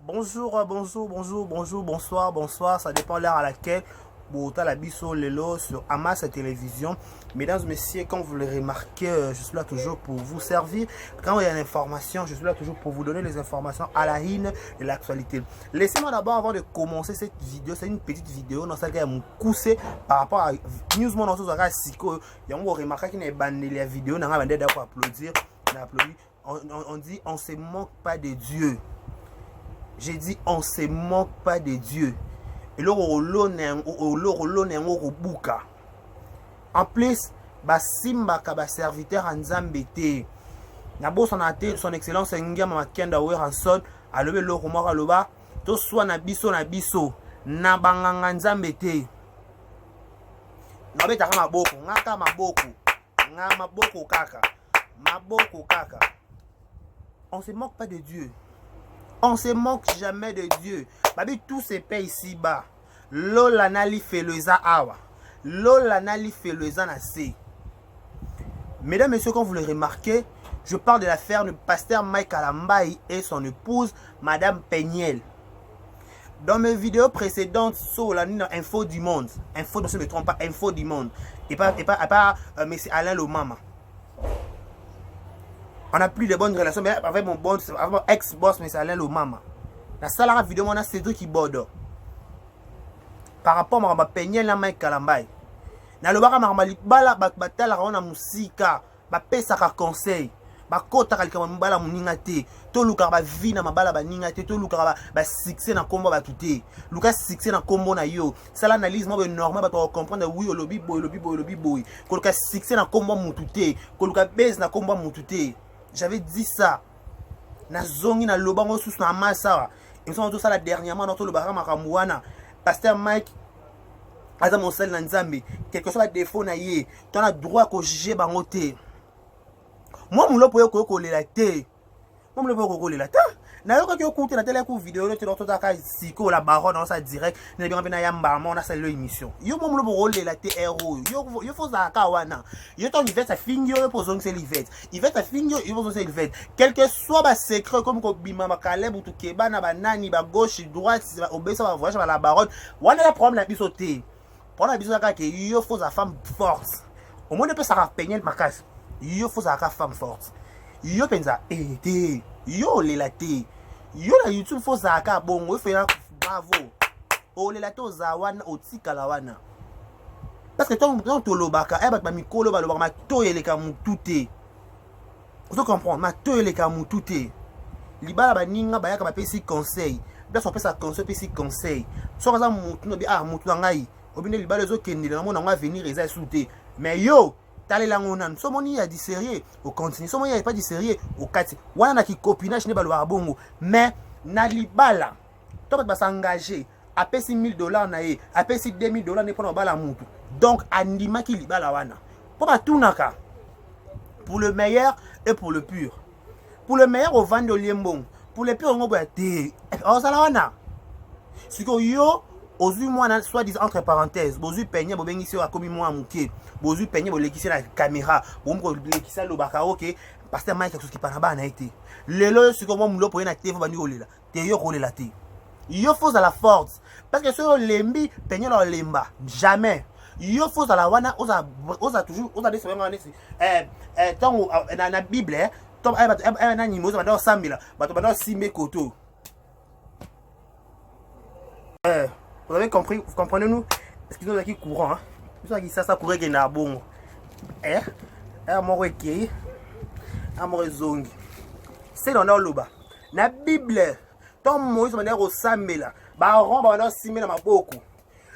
Bonsoir, bonsoir, ça dépend de l'heure à laquelle vous êtes la biso lelo sur Amas Télévision. Mesdames et messieurs, comme vous le remarquez, je suis là toujours pour vous servir. Quand il y a une information, je suis là toujours pour vous donner les informations à la ligne de l'actualité. Laissez-moi d'abord, avant de commencer cette vidéo, c'est une petite vidéo dans laquelle mon coussé par rapport à News Mon Enso Zara Siko. Il y a un remarqué qui n'est pas la vidéo, on a applaudir, on dit on se moque pas de Dieu. J'ai dit on se moque pas de Dieu. Et là en plus, Simba ka serviteur en Zambété. Nabo son excellence Ngama Makenda Weranson a levé le rumor à loba. To soit na biso na banganga Zambété. Nabeta kama maboko, ngaka maboko. Nga maboko kaka. Maboko kaka. On se moque pas de Dieu. On se moque jamais de Dieu. Babi tout se paye ici-bas. Lola nali feloza awa. Lola nali feloza na se. Mesdames et messieurs, comme vous le remarquez, je parle de l'affaire du pasteur Mike Alambai et son épouse, Madame Peniel. Dans mes vidéos précédentes sur la Info du Monde, Info, ne se me trompe pas, Info du Monde, et pas M. Alain Lomama. On n'a plus de bonnes relations, mais avec mon ex-boss, M. Alain Lomama. La salle vidéo, on a Cédric Ibodo. Par rapport à ma Peniel, la Mike Kalambai. Na lobaka marmali bala batala on a musika, ba pesa ka conseil. Ba kota ka likama mbala muninga te. To luka ba vie na mabala ba ninga te, to luka ba succès na kombo ba tuté. Luka succès na kombo na yo. Ça l'analyse moi normal ba to comprendre oui o lobi boy. Ko luka succès na kombo mututé, ko luka base na kombo mututé. J'avais dit ça. Na zongi na lobango sous na massa. Ils sont tout ça la dernièrement dans tout le barama kamwana. Pasteur Mike Aza Monsel Nanzambi, quel que soit le défaut na yé, tu as le droit de juger bangoté. Moi, je ne peux pas coller la tête. Moi, je ne peux pas coller la tête. Na yo ko écouter la télé ko vidéo tu dois tota ka siko la baronne dans sa direct na bien na yamba on a celle émission yo mo le rôle la télé héros yo faut za ka wana yo ton Yvette sa finio yo pour c'est Yvette sa finio yo pour c'est Yvette quel que soit ba secret comme ko bima makaleb ou tout keba na ba nani ba gauche droite ba obéissance ba voyage ba la baronne wana la problème la bisoté pour la bisoté ka ke yo faut za femme forte au moins ne peut ça peigner le makas yo faut za ka femme forte yo penza été yo le laté yo la YouTube faut zaka bongo fait bravo o le laté zawana otika la wana parce que ton tolobaka e ba mikolo ba lobaka ma toyele ka mututé vous comprenez ma toyele ka mututé libala ba ninga ba yaka ba pesi conseil bien son pesa conseil pesi conseil so kaza mutu no bi mutu ngai obine libala zo kendile na mona nga venir eza souté mais yo tali langonan so moni ya di sérieux au continue so moni ya pas di sérieux au kati wana na ki copinage ne balwa bongo mais na libala to ba s'engager a pesi $1000 na ye a pesi $2000 ne pona bala mutu donc andima ki libala wana po ba tunaka pour le meilleur et pour le pur pour le meilleur au vendre liembong pour le pur ngo ba te o sala wana siko yo Ozu moi soit disant entre parenthèses, bozu peigné bo bengi a komi moi muké, bozu peigné bo lekisi la caméra, bo mo lekisa lo baka OK, pasteur Mike quelque chose qui pana ba na été. Lelo ce que moi mulo pour na té va ni olela. Té yo olela té. Yo faut à la force parce que sur lembi peigné lo lemba, jamais. Yo faut à la wana oza toujours oza des soins tant na Bible, tant na nimo za ba sambila, ba to ba simbe koto. Vous avez compris, vous comprenez nous? Excusez-nous là qui courant, hein? Nous qui ça courait qui n'a bon. Mon qui, mon zong. C'est dans le bas. La Bible, tant Moïse m'a dit au Samela, baron ba na simela maboko.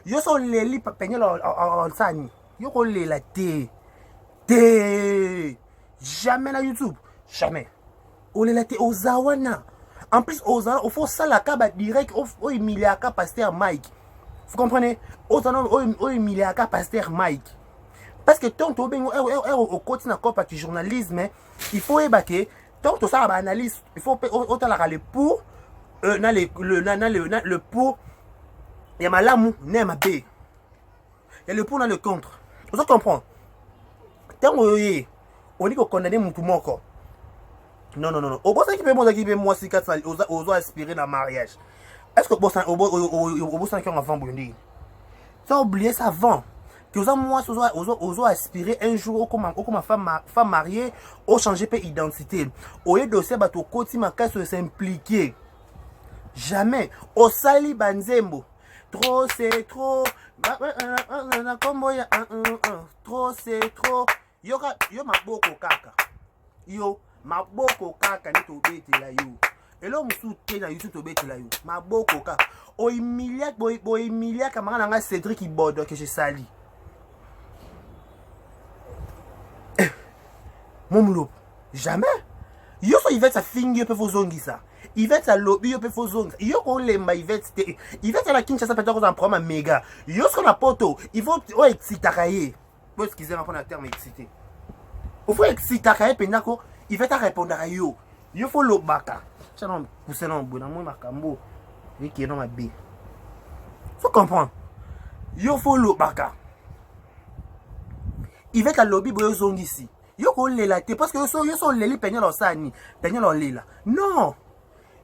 Yo so leli peigner en sani. Yo ko lela té. Jamais na YouTube, jamais. O lela té au Zawana. En plus, au faut ça la caba direct au Emiliaka pasteur Mike. Vous comprenez? Au Emiliaka pasteur Mike. Parce que tant au côté na copa du journalisme, il faut ébaquer. Tant ça analyse, il faut autant la le pour le pour il y a malamu nema b. Et le pour dans le contre. Vous comprenez? Tant on dit qu'on condamne mon tout moko. Non, non, non, non. Au bout qui peut moi si quatre aux aspirer dans le mariage. Est-ce que au bout qui ont avant Burundi? Ça oublié ça avant. Que moi aux aspirer un jour comme femme mariée, au changer peu identité. Au lieu dossier bateau côté ma casse s'impliquer. Jamais. Au sali banzembo. Trop c'est trop. Trop c'est trop. Yo ma boko kaka. Yo maboko kaka ni tobetela yo. Elo musu te na YouTube tobetela yo. Maboko kaka. O emilia kamanga nanga Cédric Ibodo que je sali. Momlo. Jamais. Yo so Yvette sa fingi yo pe fozongi ça. Yvette sa lobby yo pe fozongi. Yo ko lemba Yvette te. Yvette la Kinshasa peut-être qu'on en prend ma méga. Yo so na poto, il faut excitakaye. Bon excusez-moi pour le terme excité. Il faut excitakaye pendako. Il va te répondre à yo. Il faut le baka. Ça non pousser non bon moi makambo. Et qui est dans ma B. Faut comprendre. Il faut le baka. Il va te lobby boyo zongi ici. Yo ko lela te parce que yo so leli penya lo sani, penya lo lela. Non.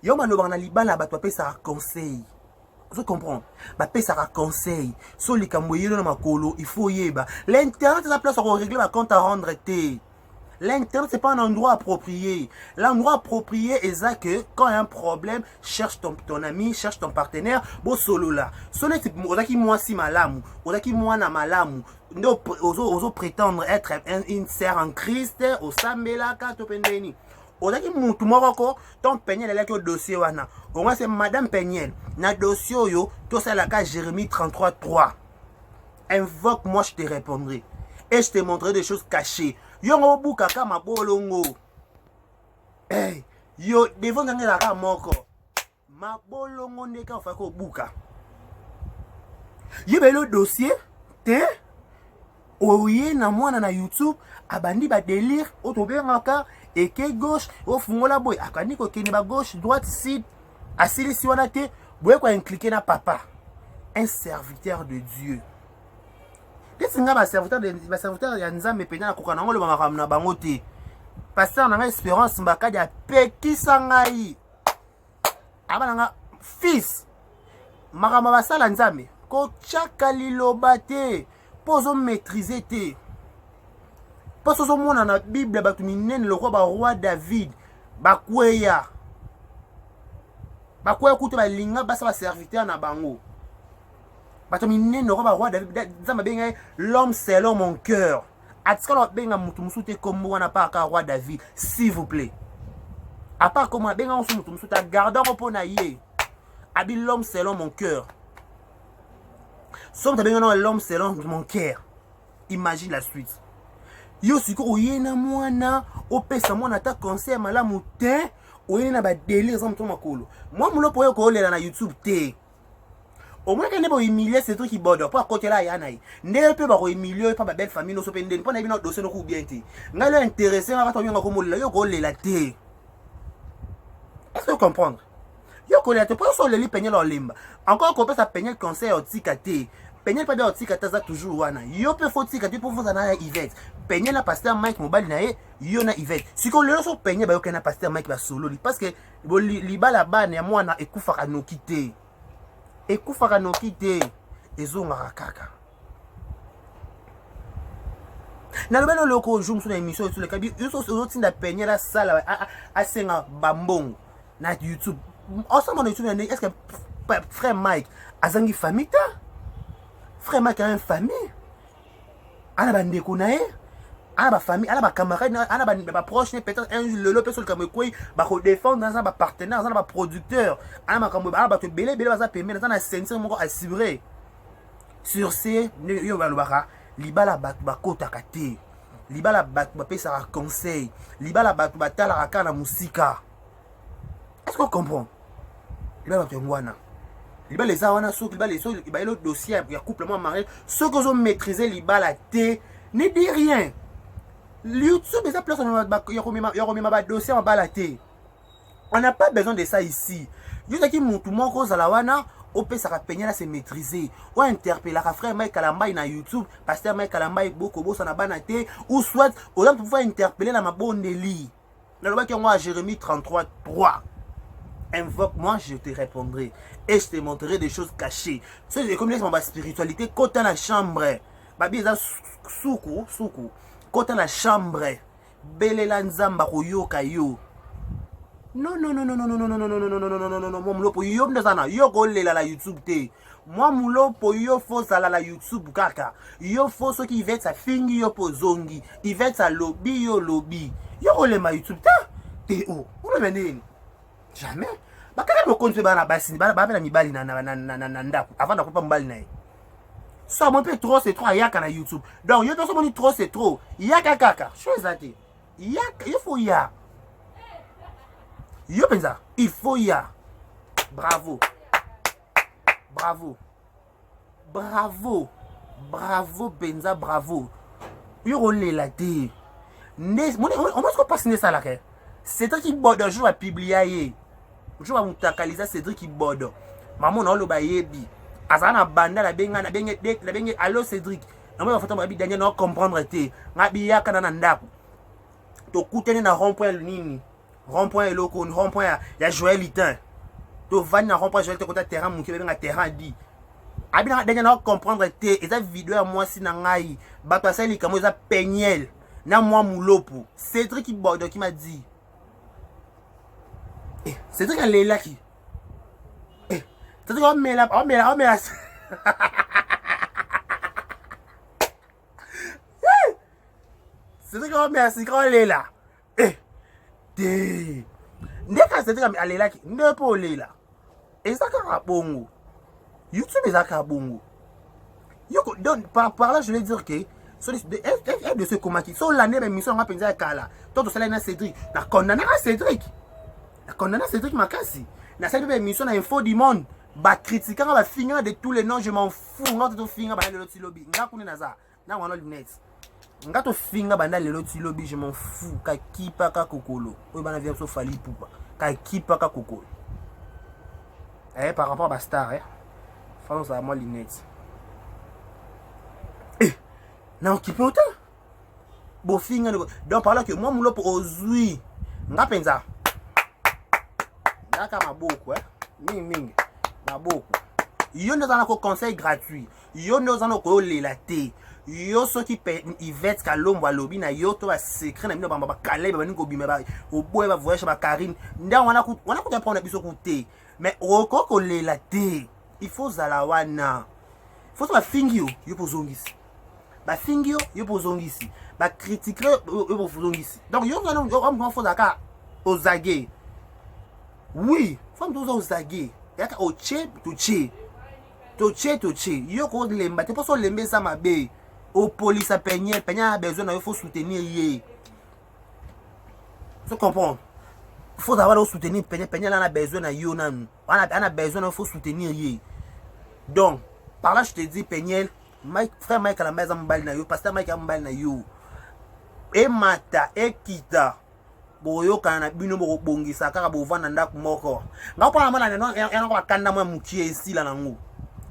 Yo ma lo bana libala ba to pe ça conseil. Vous comprenez? Ba pe ça conseil. So li kamboye na makolo, il faut yeba. L'internet c'est la place pour régler ma compte à rendre té. L'internet, ce n'est pas un endroit approprié. L'endroit approprié est ça que quand il y a un problème, cherche ton ami, cherche ton partenaire. Bon, solo là. Solo, c'est moi si malamu. Moi na malamu. Ozo prétendre être une sœur en Christ. Au Sambela, kato pendeni. Ozaki mutu moko ton Peniel est là que dossier wana. Au moins c'est Madame Peniel. Na dossier yo, tout ça la case Jérémie 33:3. Invoque, moi je te répondrai. Et je te montrerai des choses cachées. Yo ngobu kaka mabolongo. Hey, yo devant nganga la ka moko. Mabolongo ndeka fa ko buka. Yo belo dossier te oye na mwana na YouTube abandi ba délire otobengaka eke gauche au fungola boy akani ko kene ba gauche droite site asili si wana te boye ko cliquer na papa un serviteur de Dieu. Singa ba serviteur ya nzambe penya na kokana ngolo ba na bango te. Pasteur na Espérance Mbakadi a pekisa ngai. Aba nga fils. Makama basala nzambe ko chaka liloba te. Pozo maîtriser te. Pozo zo mona na Bible ba tuminene le roi David bakweya. Bakweya kuto ba linga basa ba serviteur na bango. L'homme selon mon cœur. Roi David, s'il vous plaît. À part comment l'homme selon mon cœur. L'homme selon mon cœur. Imagine la suite. Yo siko oyena mwana opesa mwana ta conseil malamu te oyena ba délire za mto makolo. Moi mulo poyo ko lela na YouTube te. Au moins qu'il n'y ait humilié ces trucs qui bordent pas à côté là yanaï ne peut pas humilier pas ma belle famille no sopende pas na bino dossier no ku bien te ngalo intéressé na bato nyanga ko molela yo ko lela te. Est-ce que vous comprenez? Yo ko lela te pas so leli penyel o limba encore ko pesa penyel conseil o tika te penyel pas de o tika ta toujours wana yo peut faut tika te pour vous na Yvette penyel na pasteur Mike Mobali na yo na Yvette si ko lelo so penyel ba yo kana pasteur Mike ba solo parce que li bala bana ya mwana ekufa no kité ekufaka noki te ezongaka kaka na lobeno loko jour sur émission sur le kabi yo tinda peñer la sala asenga bambong na YouTube ensemble on YouTube est-ce que frère Mike azangi famille ta frère Mike a une famille ana bandeko na ana ba famille ana ba camarade ana ba proche peut-être un le pe sur le kamekoi ba ko défendre dans ba partenaire dans ba producteur ana makambo ba to belé baza pembe dans na ceinture moko assuré sur ces yo ba lobaka libala ba kota kate libala ba pesa conseil libala ba batala ka na musika. Est-ce qu'on comprend? Libala ba ngwana libala les awana so libala so ba le dossier ya couple moi marié ceux que ont maîtriser libala te ne dit rien. YouTube est à place dossier en balaté. On n'a pas besoin de ça ici. Juste qui monte mon cause à la wana, au peut ça peigner là c'est maîtrisé. Ou interpeller la frère Mike Kalambay na YouTube, pasteur Mike Kalambay beaucoup ça na banaté ou soit on va pouvoir interpeller la ma bonne délit. nalobaki yango à Jérémie 33 3. Invoque-moi, je te répondrai et je te montrerai des choses cachées. C'est comme ma spiritualité côté dans la chambre. Babi eza suku côté dans la chambre. Belela nzamba koyoka yo. Non non non non non non non non non non non non non non non non moi mulopo yo ndazana yo kolela la YouTube te. Moi mulopo yo fo sala la YouTube kaka. Yo fo so ki vet sa fingi yo pozongi. Ivet sa lobby yo lobby. Yo kolema YouTube ta. Te o. Vous le menez. Jamais. Bakaka mo kontu bana basi bana ba mibali na ndako avant de couper mbali nae. Ça mon peu trop c'est trop yaka na YouTube. Donc yo to so moni trop c'est trop. Yaka kaka. Chose até. Yaka il faut ya. Yo pensa, il faut ya. Bravo. Bravo. Bravo. Bravo Benza bravo. Yo rolé la té. Né on va se passer ça là. C'est toi qui borde jour à publier. Je vais mutakaliza Cédric qui borde. Maman on lo ba yebi. Azana banda la benga na benge allo Cédric. Na moi photo mabi Daniel no comprendre te. Ngabi ya kana na ndako. To kutene na rond-point nini. Rond-point eloko, rond-point ya Joël Itin. To va na rond-point Joël te kota terrain mon ki benga terrain di. Abi na Daniel no comprendre te. Eza vidéo à moi si na ngai. Ba passer kamo eza pegnel. Na moi mulopo. Cédric qui borde qui m'a dit. C'est toi qui est là qui. C'est toi qui met là. Oh mais là. C'est toi qui met c'est quand elle est là. C'est toi qui est là qui. Ne pas aller là. Et ça quand bongo. YouTube est ça bongo. Donc par là je vais dire que de ce comment qui sont l'année même mission on va penser à Kala. Toi tu sais là Cédric. Na condamné à Cédric. Condamné Cédric Makassi. Na cette émission na info du monde. Ba critiquer ba finir de tous les noms, je m'en fous. Nga to finir ba le loti lobby. Nga kuni na za. Na wana lunettes. Nga to finir ba le loti lobby, je m'en fous. Ka kipa ka kokolo. Oyo bana vient so fali poupa. Ka kipa ka kokolo. Par rapport à Bastar Faut ça moi lunettes. Na occupé autant. Bo finir donc par là que moi mulo pour ozui. Nga penza. Naka maboko mingi maboko yo nous avons un conseil gratuit yo nous avons ko lela te yo so ki pe Yvette Kalombo alobi na yo to ba secret na bino ba kale ba ningo bima ba oboye ba voyage ba Karine nda wana ku prendre biso ku te mais oko ko lela te il faut zala wana faut ba fingi yo pozongisi ba fingi yo pozongisi ba critiquer yo pozongisi donc yo on faut daka ozage. Oui, femme tous aux aguets. Yaka au tché, tu tché. Yo ko lemba, te pas so lembe ça ma bé. Au police à peigner a besoin, il faut soutenir yé. Tu comprends? Il faut avoir soutenir peigner là, on a besoin de yo nan. On a besoin, il faut soutenir yé. Donc, par là je te dis peigner, frère Mike à la maison mbali na yo, pasteur Mike à mbali na yo. Et mata, et kita. Boyo kana bino bongisa kaka bovana ndako moko ngao pana mala neno yana kwa kanda mwa mukie esila nango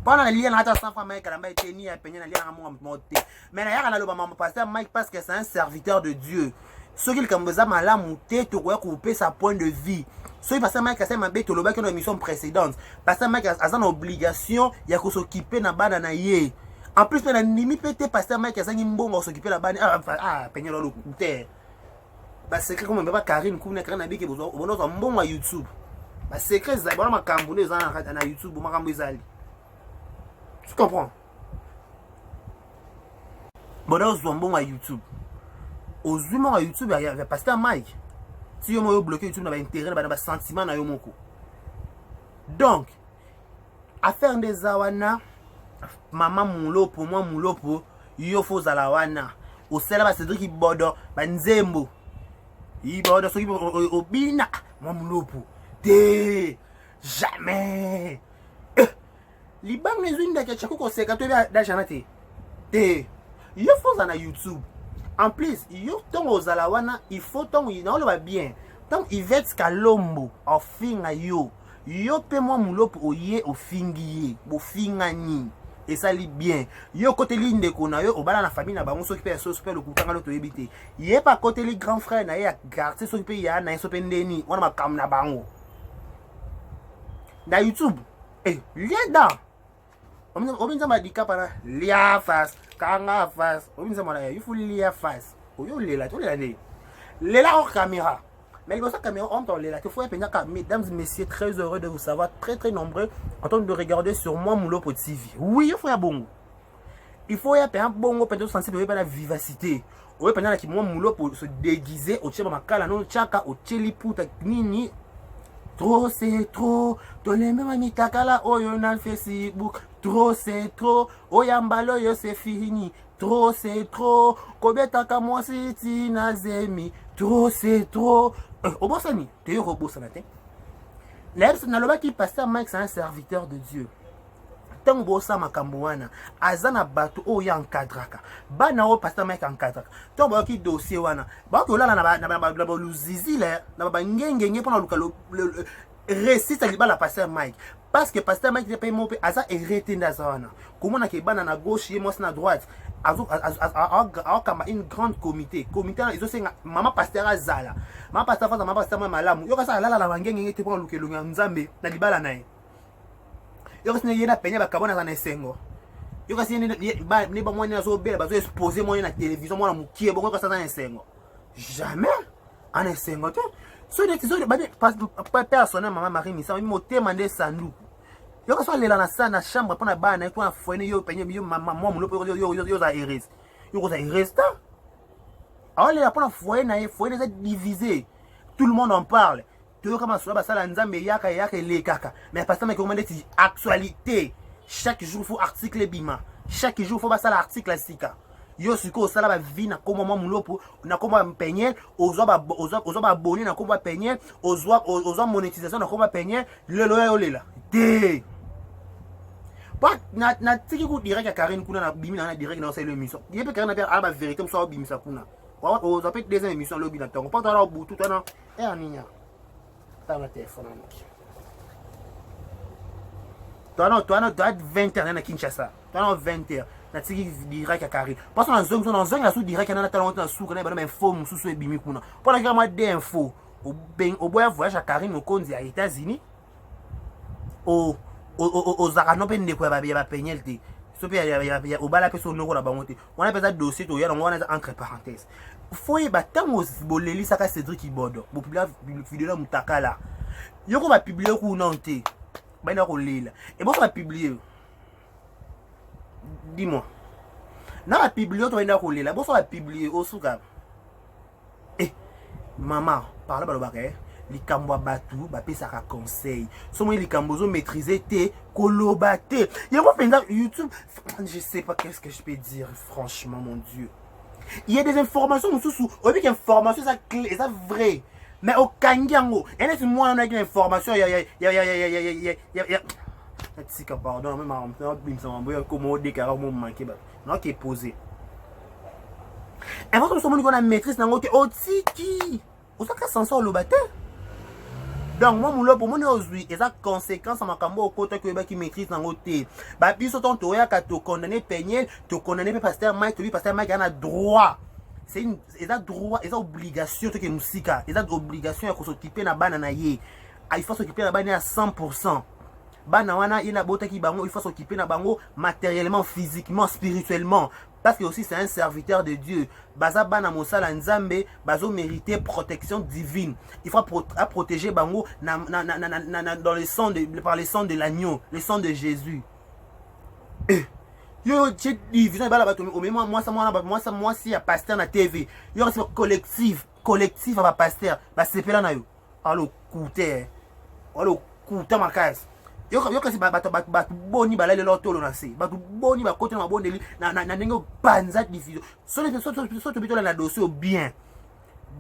pana na lia na hata safa Mike kana mba teni ya penya na lia na mwa mote mais na yaka na loba mama pasteur Mike parce que c'est un serviteur de Dieu ce qu'il kamboza malamu te to ko couper sa point de vue so pasteur Mike asa mabe to loba que dans émission précédente pasteur Mike a une obligation ya ko s'occuper na bana na ye en plus na nimi pété pasteur Mike asa ngimbongo s'occuper la bana penya lo kuté. Ba secret comme baba Karine kuna kana biki bozo bonoza mbongo YouTube ba secret za bona makambo ne za na YouTube makambo izali tu comprends bonoza mbongo YouTube ozuma YouTube ya pasteur Mike si yo mo bloquer YouTube na ba intérêt na ba sentiment na yo moko donc affaire des awana maman mulopo moi mulopo yo fo za la wana o sela ba Cédric Bodo ba nzembo Ibo de soki obina moi mulopo te jamais libang les une de chako ko seka to da janate te yo faut na YouTube en plus yo ton ozala wana il faut ton ina le va bien tant Yvette Kalombo ofinga yo pe moi mulopo oye ofingiye bo finga ni et ça lit bien. Yo côté li ndeko na yo obala na famille na bango soki pe so super le kutanga lo toyebite. Yé pas côté li grand frère na ya quartier soki pe ya na so pe ndeni wana makam na bango. Na YouTube lien da. Ominza madika para lia face, kanga face. Ominza mala il faut lia face. Oyo lela to lela ne. Lela hors caméra. Mais il y a caméra en temps là. Mesdames et messieurs, très heureux de vous savoir, très nombreux en train de regarder sur moi Moulopo TV. Oui, il faut y avoir bon. Il faut y avoir un bon peu de sensibilité pour la vivacité. Oui, pendant que moi Moulopo se déguiser au tchèque makala non tchaka au tcheli puta nini. Trop c'est trop. Dans les mêmes amis takala oh yon a Facebook. Trop c'est trop. Oh yambalo yo c'est fini. Trop c'est trop. Kobeta kamo siti nazemi. Trop c'est trop. Obosani, tu es Obosana. L'Ebs n'a pas qui passe à Mike, c'est un serviteur de Dieu. Tant bossa makambouana, azana batu o ya encadraka. Bana o pasteur Mike encadraka. Tant bo ki dossier wana. Ba ko la na ba luzizi le, na ba ngenge pendant le récit ali ba la pasteur Mike. Parce que pasteur Mike paye mon aza hérité ndazana. Comment na ke bana na gauche et moi na droite. Une grande comité ils ont maman pasteur azala maman pasteur fa maman pasteur malamu yo kasa la la ngenge te pour lukelunga nzambe na libala nae yo kasi yena penya bakabona za na esengo yo kasi ni ba mwana zo bela bazo exposer mwana na télévision mwana mukie bongo kasa na esengo jamais en esengo te so de pas personnel maman Marie Misa mi motema nde sandu. Yo ka so lela na sa na chambre pour na bana ko na foine yo penye yo maman moi mulopo yo za erase. Yo za erase ta. Alors là pour na foine ça divisé. Tout le monde en parle. Tout comme ça ba sala nzambe yaka le kaka. Mais parce que me commande ti actualité. Chaque jour faut article bima. Chaque jour faut ba sala article sika. Yo suko sala ba vie na comme moi mulopo na comme penye ozo ba boni na comme penye ozo monétisation na comme penye le loya olela. Té. Pas na tiki ku direct à Karine kuna na bimi na direct na c'est l'émission. Il peut Karine na ba vérité so bimi sa kuna. On a fait des émissions lobby na tongo. Pas dans la bout tout na aninya. Ta na téléphone na. Toi 20h na Kinshasa. Toi 20h. Na tiki direct à Karine. Parce que dans zone la sous direct na talent na sous kana ba na info mususu e bimi kuna. Pour la gama des infos. Au boya voyage à Karine au Konzi à États-Unis. Aux aranope ndeko ya ba penyelte so pe ya obala pe so noko la bangote on appelle ça dossier to ya on a entre parenthèses faut ba tango boleli saka Cédric Ibodo bo publier vidéo la mutakala yoko ba publier ku nonté ba na ko lela et bon va publier dis-moi na ba publier to enda ko lela bon va publier au suka maman parle ba lo ba likambo batu ba pesaka conseil somo likambo zo maîtriser te kolobate yango penza YouTube je sais pas qu'est-ce que je peux dire franchement mon Dieu il y a des informations sous avec information ça clé ça vrai mais au kangango et là moi on a une information tika pardon même en temps bimsa mboya comme déclarer mon manqué ba non qui est posé et votre somo qu'on a maîtrise nango te otiki osaka sensor lobate. Donc moi mulo pour mon aujourd'hui et ça conséquence à makambo au côté que qui maîtrise dans côté ba biso ton toya ka to condamner peigner to condamner pasteur Mike lui pasteur Mike a droit c'est une droit et obligation que musika et obligation à s'occuper na bana na ye il faut s'occuper na bana à 100%. Bana wana ina bota ki bango il faut s'occuper na bango matériellement physiquement spirituellement parce que aussi c'est un serviteur de Dieu. Baza bana mosala nzambe bazo mériter protection divine. Il faut protéger bango dans le sang par le sang de l'agneau, le sang de Jésus. Yo j'ai division bala bato moi si ya pasteur na TV. Yo c'est collectif à pasteur ba sepela na yo. Allo coûter. Allo coûter ma case. Yo kasi bato boni balale lotolo na se bato boni ba côté na bondeli na ndenge panza division so bitola na dossier bien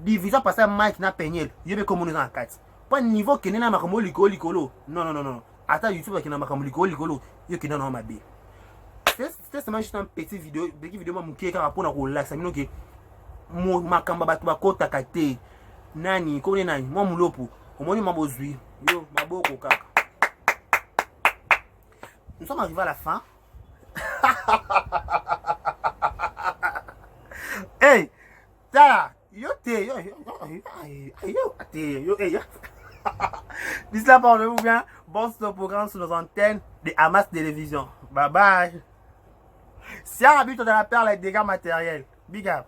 division passer Mike na penyel yo be communiquer en quatre pas niveau kene na makambo likolo non ata YouTube kena makambo likolo yo kena na mabe c'est seulement juste un petit vidéo ma mukie ka pour na relax amino ke mo makamba bato bakota kate nani ko nani mo mulopo omoni mabozui yo maboko kaka. Nous sommes arrivés à la fin. Hey, tala, yo te, D'ici là, parlez-vous bien. Bon, c'est le programme sur nos antennes de Hamas Télévision. Bye bye. Si on habite dans la perle, les dégâts matériels. Big up.